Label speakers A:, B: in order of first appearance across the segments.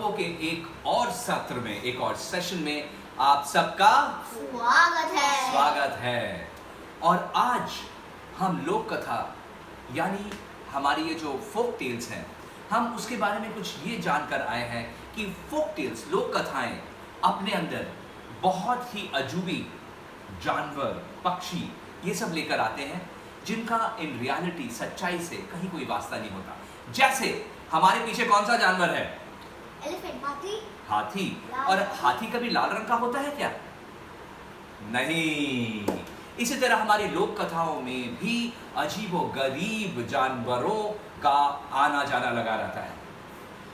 A: गप्पों के एक और सत्र में, एक और सेशन में आप सबका स्वागत है। और आज हम लोक कथा यानी हमारी ये जो फोक टेल्स हैं, हम उसके बारे में कुछ ये जानकर आए हैं कि फोक टेल्स, लोक कथाएं अपने अंदर बहुत ही अजूबी जानवर, पक्षी ये सब लेकर आते हैं जिनका इन रियलिटी, सच्चाई से कहीं कोई वास्ता नहीं होता। जैसे हमारे पीछे कौन सा जानवर है?
B: एलिफेंट,
A: हाथी। और हाथी कभी लाल रंग का होता है क्या? नहीं। इसी तरह हमारी लोक कथाओं में भी अजीबोगरीब जानवरों का आना जाना लगा रहता है।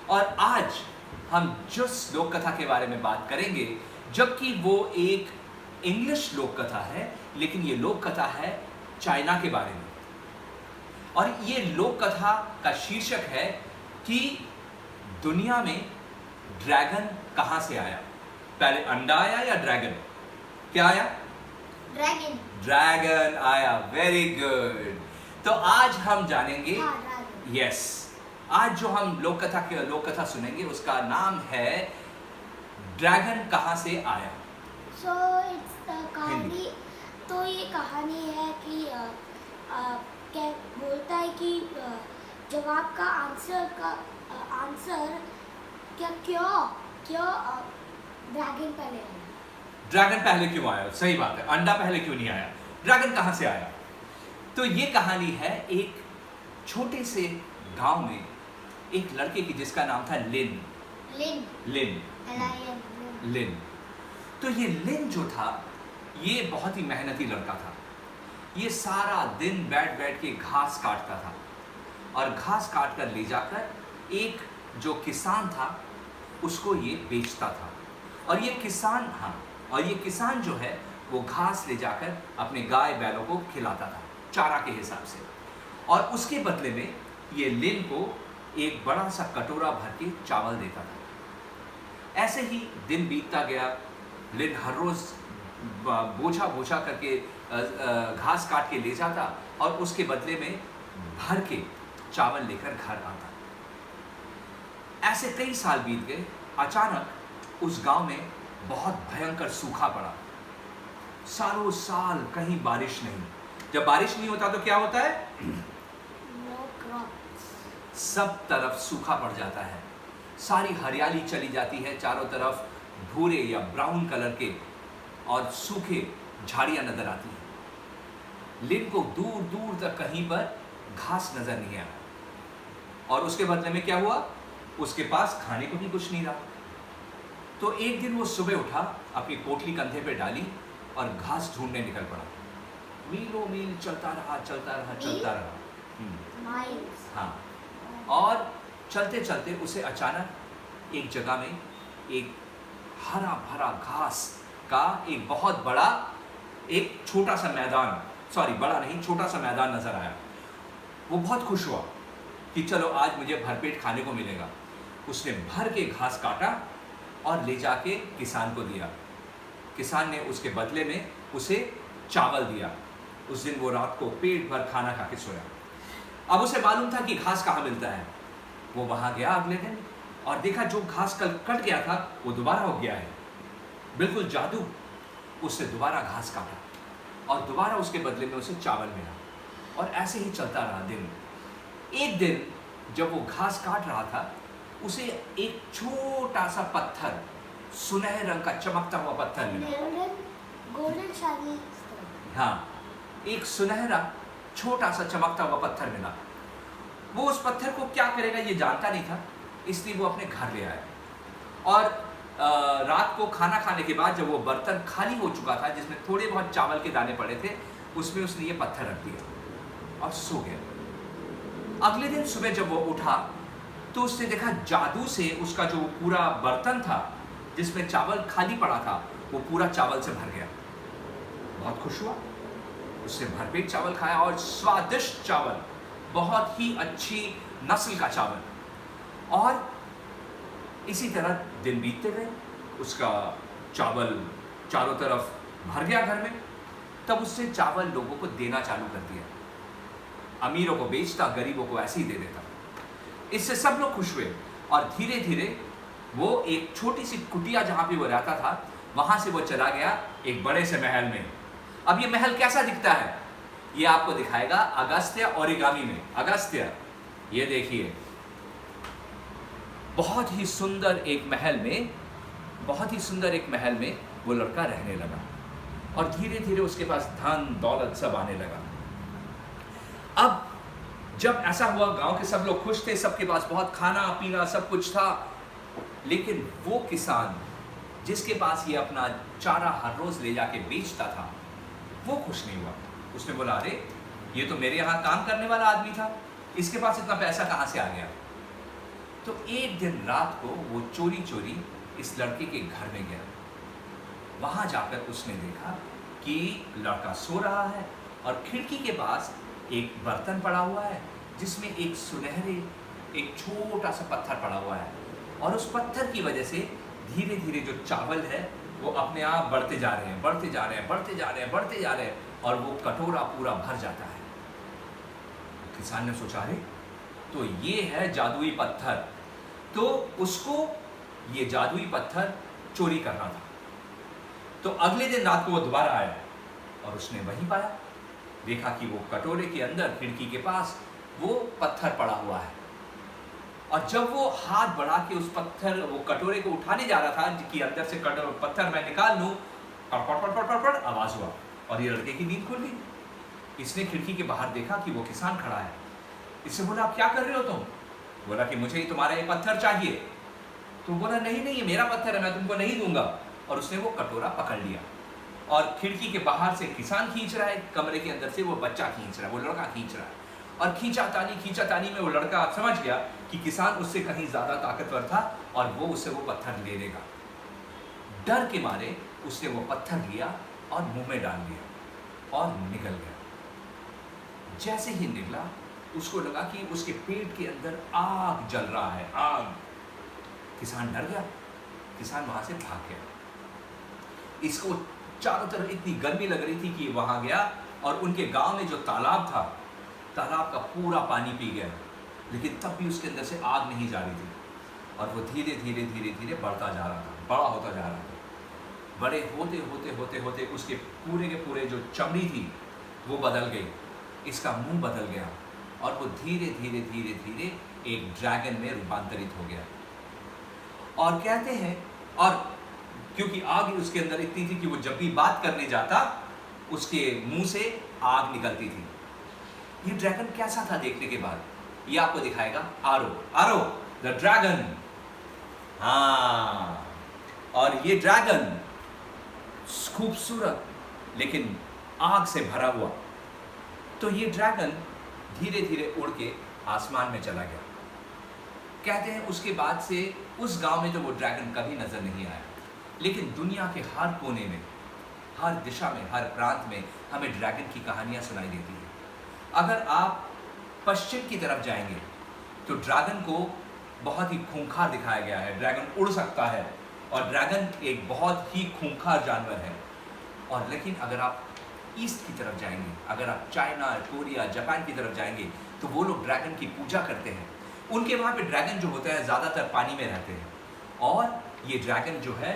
A: और आज हम जिस लोक कथा के बारे में बात करेंगे, जबकि वो एक इंग्लिश लोक कथा है, लेकिन ये लोक कथा है चाइना के बारे में। और ये लोक कथा का शीर्षक है कि दुनिया में ड्रैगन कहां से आया। पहले अंडा आया या ड्रैगन? क्या आया? ड्रैगन आया। Very good. तो आज हम जानेंगे, यस, आज जो हम लोक कथा सुनेंगे उसका नाम है ड्रैगन कहां से आया।
B: कहानी, तो ये कहानी है कि क्या बोलता है कि जवाब का आंसर क्यों ड्रैगन पहले आया।
A: ड्रैगन पहले क्यों आया? सही बात है। अंडा पहले क्यों नहीं आया? ड्रैगन कहां से आया? तो ये कहानी है एक छोटे से गांव में एक लड़के की जिसका नाम था लिन। तो ये लिन जो था, ये बहुत ही मेहनती लड़का था। ये सारा दिन बैठ के घास काटता था और घास काट कर ले जाकर एक जो किसान था उसको ये बेचता था। और ये किसान जो है वो घास ले जाकर अपने गाय बैलों को खिलाता था चारा के हिसाब से। और उसके बदले में ये लिन को एक बड़ा सा कटोरा भर के चावल देता था। ऐसे ही दिन बीतता गया। लिन हर रोज बोझा करके घास काट के ले जाता और उसके बदले में भर के चावल लेकर घर आता। ऐसे कई साल बीत गए। अचानक उस गांव में बहुत भयंकर सूखा पड़ा। सालों साल कहीं बारिश नहीं। जब बारिश नहीं होता तो क्या होता है? सब तरफ सूखा पड़ जाता है। सारी हरियाली चली जाती है। चारों तरफ भूरे या ब्राउन कलर के और सूखे झाड़ियां नजर आती हैं। लिन को दूर दूर तक कहीं पर घास नजर नहीं आया। और उसके बदले में क्या हुआ? उसके पास खाने को भी कुछ नहीं रहा। तो एक दिन वो सुबह उठा, अपनी पोटली कंधे पे डाली और घास ढूंढने निकल पड़ा। मीलों मील चलता रहा। हाँ। और चलते चलते उसे अचानक एक जगह में एक हरा भरा घास का एक बहुत बड़ा, एक छोटा सा मैदान, बड़ा नहीं, छोटा सा मैदान नजर आया। वो बहुत खुश हुआ कि चलो आज मुझे भरपेट खाने को मिलेगा। उसने भर के घास काटा और ले जाके किसान को दिया। किसान ने उसके बदले में उसे चावल दिया। उस दिन वो रात को पेट भर खाना खा के सोया। अब उसे मालूम था कि घास कहाँ मिलता है। वो वहां गया अगले दिन और देखा जो घास कल कट गया था वो दोबारा हो गया है। बिल्कुल जादू। उससे दोबारा घास काटा और दोबारा उसके बदले में उसे चावल मिला। और ऐसे ही चलता रहा दिन। एक दिन जब वो घास काट रहा था, उसे एक छोटा सा पत्थर, सुनहरे रंग का चमकता हुआ पत्थर मिला।
B: गोल्डन शादी।
A: हाँ, एक सुनहरा छोटा सा चमकता हुआ पत्थर मिला। वो उस पत्थर को क्या करेगा ये जानता नहीं था, इसलिए वो अपने घर ले आया। और रात को खाना खाने के बाद जब वो बर्तन खाली हो चुका था जिसमें थोड़े बहुत चावल के दाने पड़े थे, उसमें उसने ये पत्थर रख दिया और सो गया। अगले दिन सुबह जब वो उठा तो उसने देखा जादू से उसका जो पूरा बर्तन था जिसमें चावल खाली पड़ा था वो पूरा चावल से भर गया। बहुत खुश हुआ। उसने भरपेट चावल खाया और स्वादिष्ट चावल, बहुत ही अच्छी नस्ल का चावल। और इसी तरह दिन बीतते गए। उसका चावल चारों तरफ भर गया घर में। तब उसने चावल लोगों को देना चालू कर दिया। अमीरों को बेचता, गरीबों को ऐसे ही दे देता। इससे सब लोग खुश हुए और धीरे धीरे वो एक छोटी सी कुटिया जहां पे वो रहता था, वहां से वो चला गया एक बड़े से महल में। अब ये महल कैसा दिखता है, ये आपको दिखाएगा अगस्त्य ओरिगामी में। अगस्त्य, ये देखिए, बहुत ही सुंदर एक महल में, बहुत ही सुंदर एक महल में वो लड़का रहने लगा और धीरे धीरे उसके पास धन दौलत सब आने लगा। अब जब ऐसा हुआ, गांव के सब लोग खुश थे, सबके पास बहुत खाना पीना सब कुछ था, लेकिन वो किसान जिसके पास ये अपना चारा हर रोज ले जाके बेचता था, वो खुश नहीं हुआ। उसने बोला, अरे ये तो मेरे यहाँ काम करने वाला आदमी था, इसके पास इतना पैसा कहाँ से आ गया। तो एक दिन रात को वो चोरी चोरी इस लड़के के घर में गया। वहां जाकर उसने देखा कि लड़का सो रहा है और खिड़की के पास एक बर्तन पड़ा हुआ है जिसमें एक सुनहरे, एक छोटा सा पत्थर पड़ा हुआ है, और उस पत्थर की वजह से धीरे धीरे जो चावल है वो अपने आप बढ़ते जा रहे हैं, बढ़ते जा रहे हैं, बढ़ते जा रहे हैं, बढ़ते जा रहे हैं, और वो कटोरा पूरा भर जाता है। किसान ने सोचा, अरे तो ये है जादुई पत्थर। तो उसको ये जादुई पत्थर चोरी करना था। तो अगले दिन रात को वो दोबारा आया और उसने वहीं पाया, देखा कि वो कटोरे के अंदर खिड़की के पास वो पत्थर पड़ा हुआ है। और जब वो हाथ बढ़ा के उस पत्थर, वो कटोरे को उठाने जा रहा था कि अंदर से पत्थर मैं निकाल लूं, पड़ आवाज हुआ और ये लड़के की नींद खुल गई। इसने खिड़की के बाहर देखा कि वो किसान खड़ा है। इससे बोला, आप क्या कर रहे हो तुम? बोला कि मुझे ही तुम्हारा ये पत्थर चाहिए। तो बोला, नहीं नहीं, ये मेरा पत्थर है, मैं तुमको नहीं दूंगा। और उसने वो कटोरा पकड़ लिया और खिड़की के बाहर से किसान खींच रहा है, कमरे के अंदर से वो बच्चा खींच रहा है, वो लड़का खींच रहा है। और खींचातानी में वो लड़का समझ गया कि किसान उससे कहीं ज्यादा ताकतवर था और वो उससे वो पत्थर ले लेगा। डर के मारे उसने वो पत्थर लिया और मुंह में डाल लिया और निकल गया। जैसे ही निकला, उसको लगा कि उसके पेट के अंदर आग जल रहा है, आग। किसान डर गया, किसान वहां से भाग गया। इसको चारों तरफ इतनी गर्मी लग रही थी कि वहां गया और उनके गांव में जो तालाब था, तालाब का पूरा पानी पी गया, लेकिन तब भी उसके अंदर से आग नहीं जा रही थी और वो धीरे धीरे धीरे धीरे बढ़ता जा रहा था, बड़ा होता जा रहा था। बड़े होते होते होते होते उसके पूरे के पूरे जो चमड़ी थी वो बदल गई, इसका मुंह बदल गया और वो धीरे धीरे धीरे धीरे एक ड्रैगन में रूपांतरित हो गया। और कहते हैं, और क्योंकि आग उसके अंदर इतनी थी कि वो जब भी बात करने जाता उसके मुंह से आग निकलती थी। ये ड्रैगन कैसा था देखने के बाद, ये आपको दिखाएगा आरो। आरो द ड्रैगन। हाँ, और ये ड्रैगन खूबसूरत लेकिन आग से भरा हुआ। तो ये ड्रैगन धीरे धीरे उड़ के आसमान में चला गया। कहते हैं उसके बाद से उस गांव में तो वो ड्रैगन कभी नजर नहीं आया, लेकिन दुनिया के हर कोने में, हर दिशा में, हर प्रांत में हमें ड्रैगन की कहानियां सुनाई देती है। अगर आप पश्चिम की तरफ जाएंगे तो ड्रैगन को बहुत ही खूंखार दिखाया गया है। ड्रैगन उड़ सकता है और ड्रैगन एक बहुत ही खूंखार जानवर है। और लेकिन अगर आप ईस्ट की तरफ जाएंगे, अगर आप चाइना, कोरिया, जापान की तरफ जाएंगे तो वो लोग ड्रैगन की पूजा करते हैं। उनके वहाँ पे ड्रैगन जो होता है ज़्यादातर पानी में रहते हैं और ये ड्रैगन जो है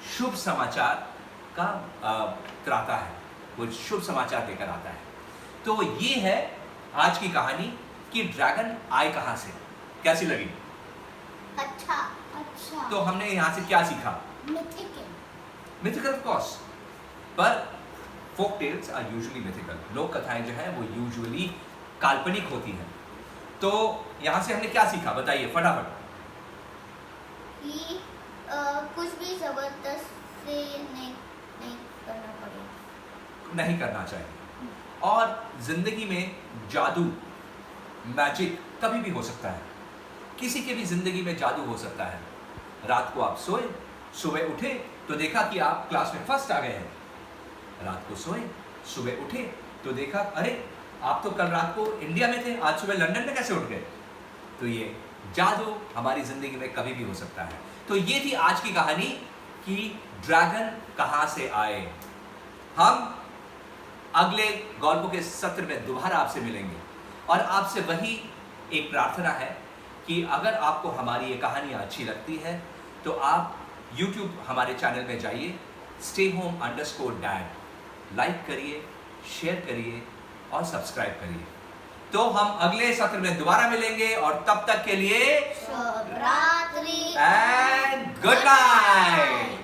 A: शुभ समाचार का त्राता है, वो शुभ समाचार लेकर आता है। तो ये है आज की कहानी कि ड्रैगन आए कहाँ से। कैसी लगी?
B: अच्छा अच्छा।
A: तो हमने यहाँ से क्या सीखा? मिथिकल ऑफ कोर्स, पर folk tales are usually mythical. लोक कथाएं जो है वो यूजुअली काल्पनिक होती हैं। तो यहाँ से हमने क्या सीखा, बताइए फटाफट।
B: कि कुछ भी जबरदस्ती नहीं करना पड़ेगा,
A: नहीं करना चाहिए। और जिंदगी में जादू, मैजिक कभी भी हो सकता है। किसी के भी जिंदगी में जादू हो सकता है। रात को आप सोए, सुबह उठे तो देखा कि आप क्लास में फर्स्ट आ गए हैं। रात को सोए, सुबह उठे तो देखा, अरे आप तो कल रात को इंडिया में थे, आज सुबह लंदन में कैसे उठ गए? तो ये जादू हमारी जिंदगी में कभी भी हो सकता है। तो ये थी आज की कहानी कि ड्रैगन कहां से आए। हम अगले गल्पों के सत्र में दोबारा आपसे मिलेंगे और आपसे वही एक प्रार्थना है कि अगर आपको हमारी ये कहानियाँ अच्छी लगती है तो आप YouTube हमारे चैनल में जाइए, stayhome_dad, लाइक करिए, शेयर करिए और सब्सक्राइब करिए। तो हम अगले सत्र में दोबारा मिलेंगे और तब तक के लिए
B: शुभ रात्रि
A: एंड गुड नाइट।